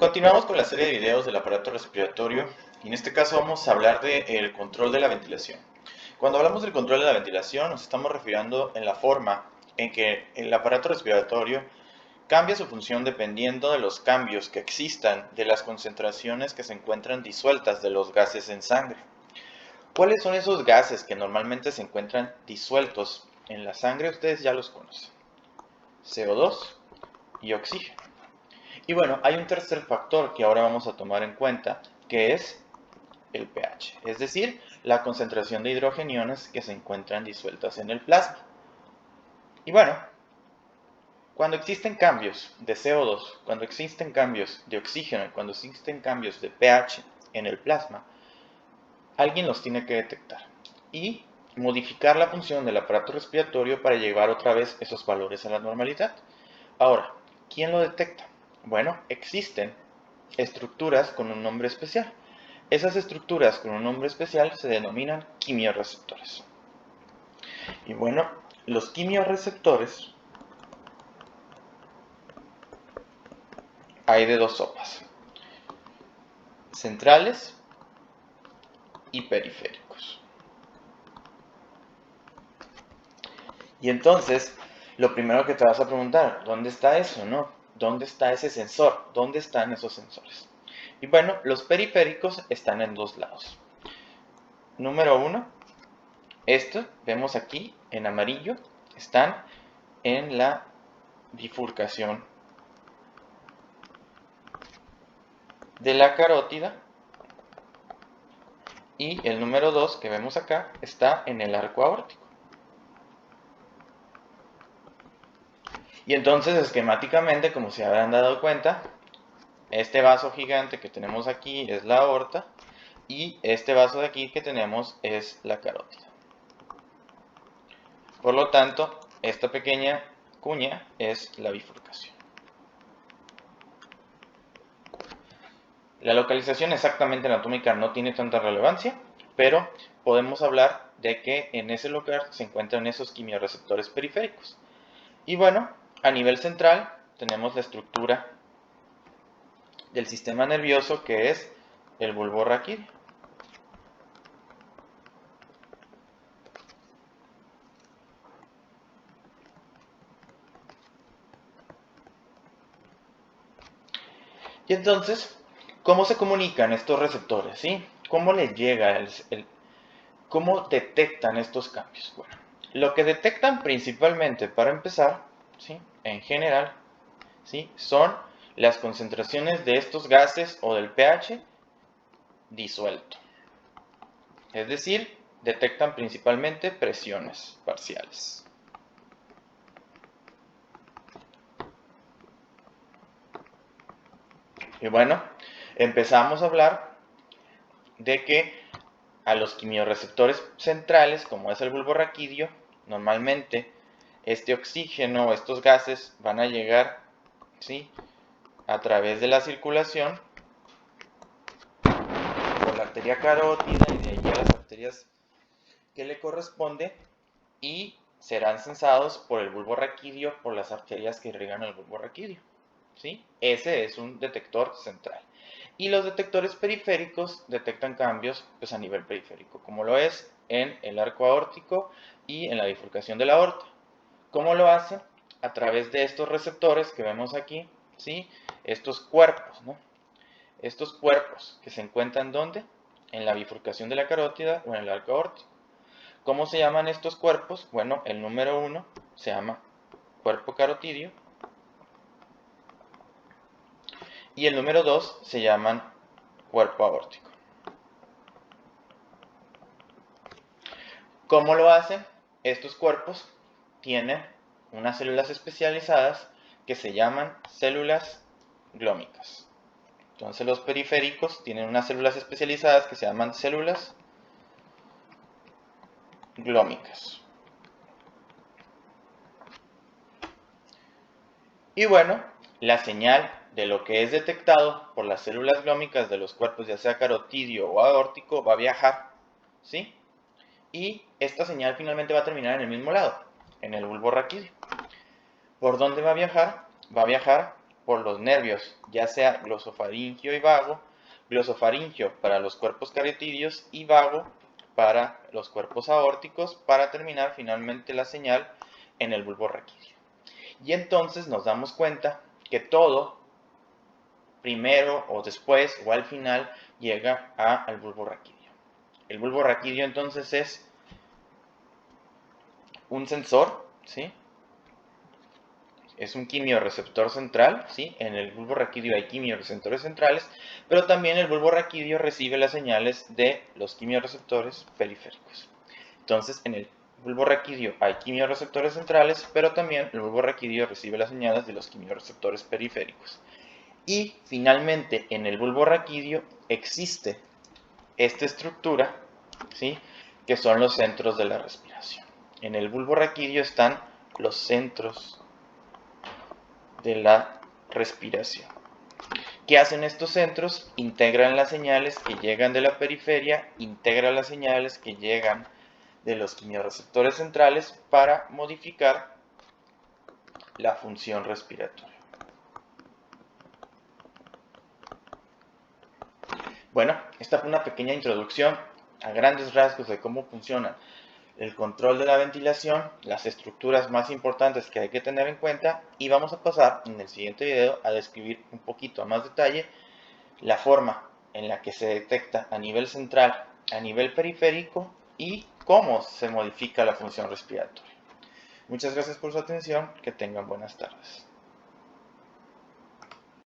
Continuamos con la serie de videos del aparato respiratorio y en este caso vamos a hablar del control de la ventilación. Cuando hablamos del control de la ventilación nos estamos refiriendo en la forma en que el aparato respiratorio cambia su función dependiendo de los cambios que existan de las concentraciones que se encuentran disueltas de los gases en sangre. ¿Cuáles son esos gases que normalmente se encuentran disueltos en la sangre? Ustedes ya los conocen. CO2 y oxígeno. Y bueno, hay un tercer factor que ahora vamos a tomar en cuenta, que es el pH, es decir, la concentración de hidrogeniones que se encuentran disueltas en el plasma. Y bueno, cuando existen cambios de CO2, cuando existen cambios de oxígeno, cuando existen cambios de pH en el plasma, alguien los tiene que detectar y modificar la función del aparato respiratorio para llevar otra vez esos valores a la normalidad. Ahora, ¿quién lo detecta? Bueno, existen estructuras con un nombre especial. Esas estructuras con un nombre especial se denominan quimiorreceptores. Y bueno, los quimiorreceptores hay de dos sopas: centrales y periféricos. Y entonces, lo primero que te vas a preguntar, ¿dónde está eso, no? ¿Dónde está ese sensor? ¿Dónde están esos sensores? Y bueno, los periféricos están en dos lados. Número uno, estos, vemos aquí en amarillo, están en la bifurcación de la carótida, y el número 2 que vemos acá está en el arco aórtico. Y entonces esquemáticamente, como se habrán dado cuenta, este vaso gigante que tenemos aquí es la aorta y este vaso de aquí que tenemos es la carótida. Por lo tanto, esta pequeña cuña es la bifurcación. La localización exactamente anatómica no tiene tanta relevancia, pero podemos hablar de que en ese lugar se encuentran esos quimiorreceptores periféricos. Y bueno, a nivel central tenemos la estructura del sistema nervioso, que es el bulbo raquídeo. Y entonces, ¿cómo se comunican estos receptores? ¿Sí? ¿Cómo les llega cómo detectan estos cambios? Bueno, lo que detectan principalmente, para empezar, ¿sí?, en general, ¿sí?, son las concentraciones de estos gases o del pH disuelto. Es decir, detectan principalmente presiones parciales. Y bueno, empezamos a hablar de que a los quimiorreceptores centrales, como es el bulbo raquídeo, normalmente este oxígeno o estos gases van a llegar, ¿sí?, a través de la circulación por la arteria carótida y de ahí a las arterias que le corresponde, y serán censados por el bulbo raquídeo por las arterias que irrigan el bulbo raquídeo, ¿sí? Ese es un detector central. Y los detectores periféricos detectan cambios pues, a nivel periférico, como lo es en el arco aórtico y en la bifurcación de la aorta. ¿Cómo lo hacen? A través de estos receptores que vemos aquí, ¿sí?, estos cuerpos, ¿no? Estos cuerpos que se encuentran ¿dónde? En la bifurcación de la carótida o en el arco aórtico. ¿Cómo se llaman estos cuerpos? Bueno, el número 1 se llama cuerpo carotidio y el número 2 se llaman cuerpo aórtico. ¿Cómo lo hacen? Estos cuerpos tienen unas células especializadas que se llaman células glómicas. Entonces los periféricos tienen unas células especializadas que se llaman células glómicas. Y bueno, la señal de lo que es detectado por las células glómicas de los cuerpos, ya sea carotidio o aórtico, va a viajar, ¿sí? Y esta señal finalmente va a terminar en el mismo lado, en el bulbo raquídeo. ¿Por dónde va a viajar? Va a viajar por los nervios, ya sea glosofaringio y vago, glosofaringio para los cuerpos cariotidios y vago para los cuerpos aórticos, para terminar finalmente la señal en el bulbo raquídeo. Y entonces nos damos cuenta que todo, primero o después o al final, llega al bulbo raquídeo. El bulbo raquídeo entonces es un sensor, ¿sí? Es un quimiorreceptor central, ¿sí? En el bulbo raquídeo hay quimiorreceptores centrales, pero también el bulbo raquídeo recibe las señales de los quimiorreceptores periféricos. Entonces, en el bulbo raquídeo hay quimiorreceptores centrales, pero también el bulbo raquídeo recibe las señales de los quimiorreceptores periféricos. Y finalmente, en el bulbo raquídeo existe esta estructura, ¿sí? Que son los centros de la respiración. En el bulbo raquídeo están los centros de la respiración. ¿Qué hacen estos centros? Integran las señales que llegan de la periferia, integran las señales que llegan de los quimiorreceptores centrales para modificar la función respiratoria. Bueno, esta fue una pequeña introducción a grandes rasgos de cómo funciona el control de la ventilación, las estructuras más importantes que hay que tener en cuenta, y vamos a pasar en el siguiente video a describir un poquito a más detalle la forma en la que se detecta a nivel central, a nivel periférico y cómo se modifica la función respiratoria. Muchas gracias por su atención, que tengan buenas tardes.